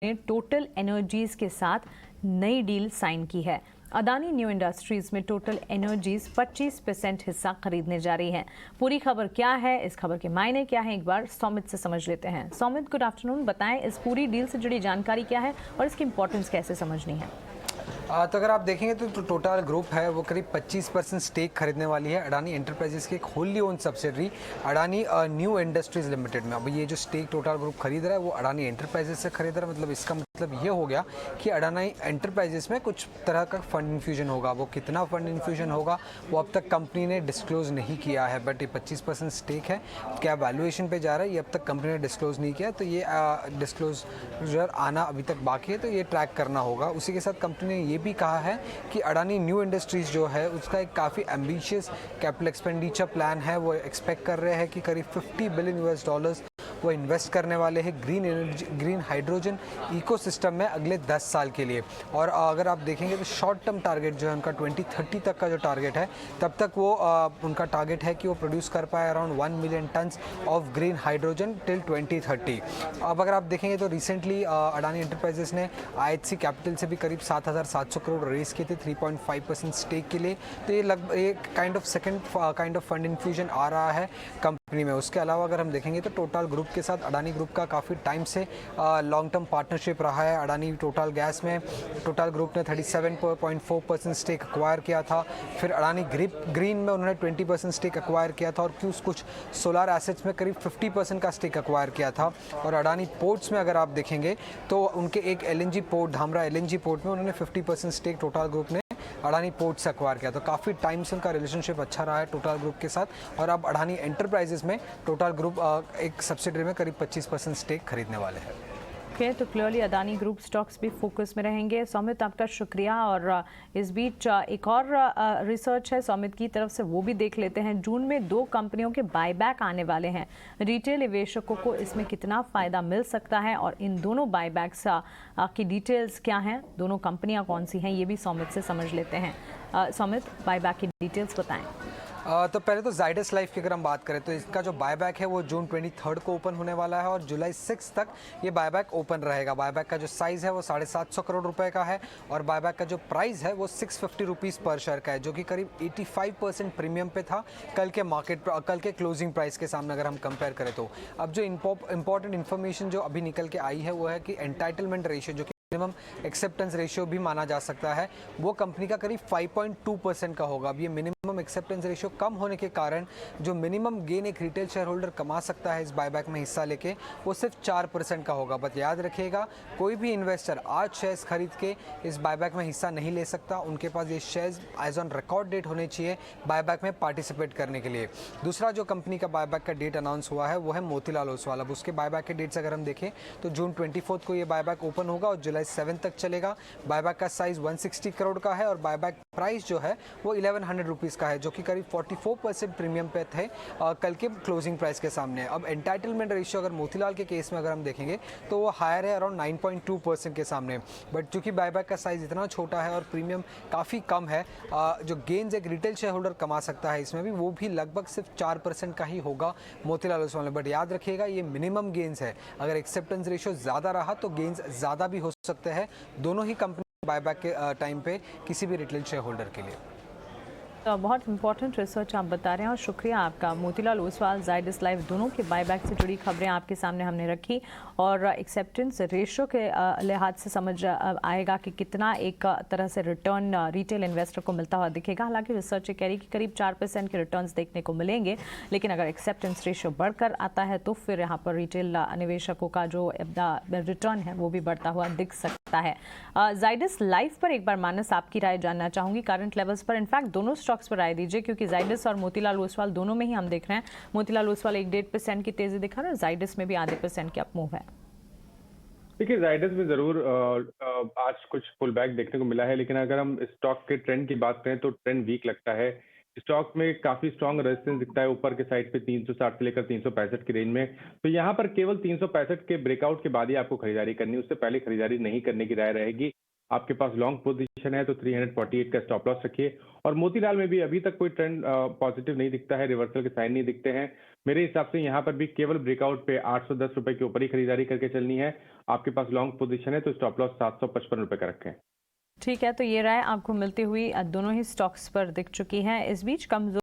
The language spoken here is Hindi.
ने टोटल एनर्जीज के साथ नई डील साइन की है। अडानी न्यू इंडस्ट्रीज में टोटल एनर्जीज 25% हिस्सा खरीदने जा रही है। पूरी खबर क्या है, इस खबर के मायने क्या है, एक बार सौमित से समझ लेते हैं। Saumit, good afternoon. बताएं इस पूरी डील से जुड़ी जानकारी क्या है और इसकी इंपॉर्टेंस कैसे समझनी है। तो अगर आप देखेंगे तो टोटल ग्रुप है वो करीब 25% स्टेक खरीदने वाली है अडानी एंटरप्राइजेस की एक Holi own subsidiary Adani new industries limited में। अब ये जो स्टेक टोटल ग्रुप खरीद रहा है वो अडानी एंटरप्राइजेस से खरीद रहा है। मतलब इसका मतलब ये हो गया कि अडानी एंटरप्राइजेस में कुछ तरह का फंड इन्फ्यूजन होगा। वो कितना फंड इन्फ्यूजन होगा वो अब तक कंपनी ने डिस्क्लोज नहीं किया है, बट ये 25% स्टेक है। क्या वैल्यूएशन पे जा रहा है ये अब तक कंपनी ने डिस्क्लोज नहीं किया, तो ये डिस्क्लोजर आना अभी तक बाकी है, तो ये ट्रैक करना होगा। उसी के साथ कंपनी ने ये भी कहा है कि अडानी न्यू इंडस्ट्रीज जो है उसका एक काफ़ी एम्बिशियस कैपिटल एक्सपेंडिचर प्लान है। वो एक्सपेक्ट कर रहे हैं कि करीब $50 बिलियन वो इन्वेस्ट करने वाले हैं green energy, green hydrogen ecosystem में अगले 10 साल के लिए। और अगर आप देखेंगे तो शॉर्ट टर्म टारगेट जो है उनका 2030 तक का जो टारगेट है, तब तक वो उनका टारगेट है कि वो प्रोड्यूस कर पाए around 1 million tons of green hydrogen till 2030। अब अगर आप देखेंगे तो रिसेंटली अडानी एंटरप्राइजेस ने IHC कैपिटल से भी करीब 7,700 करोड़ रेज किए थे 3.5% स्टेक के लिए। तो ये लगभग एक second kind of fund infusion आ रहा है कंपनी में। उसके अलावा अगर हम देखेंगे तो टोटल ग्रुप के साथ अडानी ग्रुप का काफ़ी टाइम से लॉन्ग टर्म पार्टनरशिप रहा है। अडानी टोटल गैस में टोटल ग्रुप ने 37.4% स्टेक एक्वायर किया था। फिर अडानी ग्रीन में उन्होंने 20% स्टेक एक्वायर किया था और कुछ सोलर एसेट्स में करीब 50% का स्टेक एक्वायर किया था। और अडानी पोर्ट्स में अगर आप देखेंगे तो उनके एक LNG port, Dhamra LNG port में उन्होंने 50% स्टेक टोटल ग्रुप ने अडानी पोर्ट से एक्वायर किया। तो काफ़ी टाइम से उनका रिलेशनशिप अच्छा रहा है टोटल ग्रुप के साथ। और अब अडानी एंटरप्राइजेस में टोटल ग्रुप एक सब्सिडरी में करीब 25% स्टेक खरीदने वाले हैं। ओके, तो क्लियरली अडानी ग्रुप स्टॉक्स भी फोकस में रहेंगे। सौमित, आपका शुक्रिया। और इस बीच एक और रिसर्च है सौमित की तरफ से, वो भी देख लेते हैं। जून में 2 कंपनियों के बायबैक आने वाले हैं। रिटेल निवेशकों को इसमें कितना फ़ायदा मिल सकता है और इन दोनों बायबैक्स की डिटेल्स क्या हैं, दोनों कंपनियां कौन सी हैं, ये भी सौमित से समझ लेते हैं। सौमित, बायबैक की डिटेल्स बताएं। तो पहले तो जाइडस लाइफ की अगर हम बात करें तो इसका जो बायबैक है वो जून 23 को ओपन होने वाला है और जुलाई 6 तक ये बायबैक ओपन रहेगा। बायबैक का जो साइज़ है वो 750 करोड़ रुपए का है और बायबैक का जो प्राइस है वो 650 रुपीज़ पर शेयर का है, जो कि करीब 85% प्रीमियम पे था कल के क्लोजिंग प्राइस के सामने अगर हम कंपेयर करें तो। अब जो इंपॉर्टेंट इन्फॉर्मेशन जो अभी निकल के आई है वो है कि एंटाइटलमेंट रेशियो, जो मिनिमम एक्सेप्टेंस रेशियो भी माना जा सकता है, वो कंपनी का करीब 5.2% का होगा। अब ये मिनिमम एक्सेप्टेंस रेशियो कम होने के कारण जो मिनिमम गेन एक रिटेल शेयर होल्डर कमा सकता है इस बायबैक में हिस्सा लेके, वो सिर्फ 4% का होगा। बट याद रखिएगा, कोई भी इन्वेस्टर आज शेयर्स खरीद के इस बायबैक में हिस्सा नहीं ले सकता। उनके पास ये shares as on record date होने चाहिए बायबैक में पार्टिसिपेट करने के लिए। दूसरा जो कंपनी का बायबैक का डेट अनाउंस हुआ है वो है मोतीलाल ओसवाल। अब उसके बायबैक के डेट्स अगर हम देखें तो जून 24 को ये बायबैक ओपन होगा और जुलाई 7 तक चलेगा। बायबैक का साइज 160 करोड़ का है और बायबैक प्राइस जो है वो 1100 रुपीज़ का है, जो कि करीब 44% प्रीमियम पे थे कल के क्लोजिंग प्राइस के सामने। अब एंटाइटलमेंट रेशियो अगर मोतीलाल के केस में अगर हम देखेंगे तो वो हायर है अराउंड 9.2% के सामने। बट चूंकि बायबैक का साइज इतना छोटा है और प्रीमियम काफ़ी कम है, जो गेन्स एक रिटेल शेयर होल्डर कमा सकता है इसमें भी, वो भी लगभग सिर्फ 4% का ही होगा मोतीलाल ओसवाल में। बट याद रखिएगा, ये मिनिमम गेन्स है। अगर एक्सेप्टेंस रेशियो ज़्यादा रहा तो गेन्स ज़्यादा भी हो सकते हैं दोनों ही कंपनी बायबैक के टाइम पे किसी भी रिटेल शेयर होल्डर के लिए। तो बहुत इंपॉर्टेंट रिसर्च आप बता रहे हैं और शुक्रिया आपका। मोतीलाल ओसवाल, जाइडस लाइफ दोनों के बायबैक से जुड़ी खबरें आपके सामने हमने रखी और एक्सेप्टेंस रेशियो के लिहाज से समझ आएगा कि कितना एक तरह से रिटर्न रिटेल इन्वेस्टर को मिलता हुआ दिखेगा। हालांकि रिसर्च ये कह रही कि करीब 4% के रिटर्न्स देखने को मिलेंगे, लेकिन अगर एक्सेप्टेंस रेशियो बढ़कर आता है तो फिर यहाँ पर रिटेल निवेशकों का जो रिटर्न है वो भी बढ़ता हुआ दिख सकता है। जाइडस लाइफ पर एक बार मानस आपकी राय जानना चाहूँगी करंट लेवल्स पर। इनफैक्ट दोनों स्टॉक्स पर राय दीजिए, क्योंकि जाइडस और मोतीलाल ओसवाल दोनों में ही हम देख रहे हैं मोतीलाल ओसवाल 1.5% की तेजी दिखा रहा है और जाइडस में भी आधे % की अप मूव है। देखिए, जाइडस में जरूर आज कुछ पुल बैक देखने को मिला है, लेकिन अगर हम स्टॉक के ट्रेंड की बात करें तो ट्रेंड वीक लगता है। स्टॉक में काफी स्ट्रॉन्ग रेजिस्टेंस दिखता है ऊपर के साइड पे 360 से लेकर 365 की रेंज में। तो यहाँ पर केवल 365 के ब्रेकआउट के बाद ही आपको खरीदारी करनी है, उससे पहले खरीदारी नहीं करने की राय रहेगी। आपके पास लॉन्ग पोजीशन है तो 348 का स्टॉप लॉस रखिए। और मोतीलाल में भी अभी तक कोई ट्रेंड पॉजिटिव नहीं दिखता है, रिवर्सल के साइन नहीं दिखते हैं। मेरे हिसाब से यहाँ पर भी केवल ब्रेकआउट पे 810 रुपए के ऊपर ही खरीदारी करके चलनी है। आपके पास लॉन्ग पोजीशन है तो स्टॉप लॉस 755 रुपए का रखें। ठीक है, तो ये राय आपको मिलती हुई दोनों ही स्टॉक्स पर दिख चुकी है। इस बीच कमजोर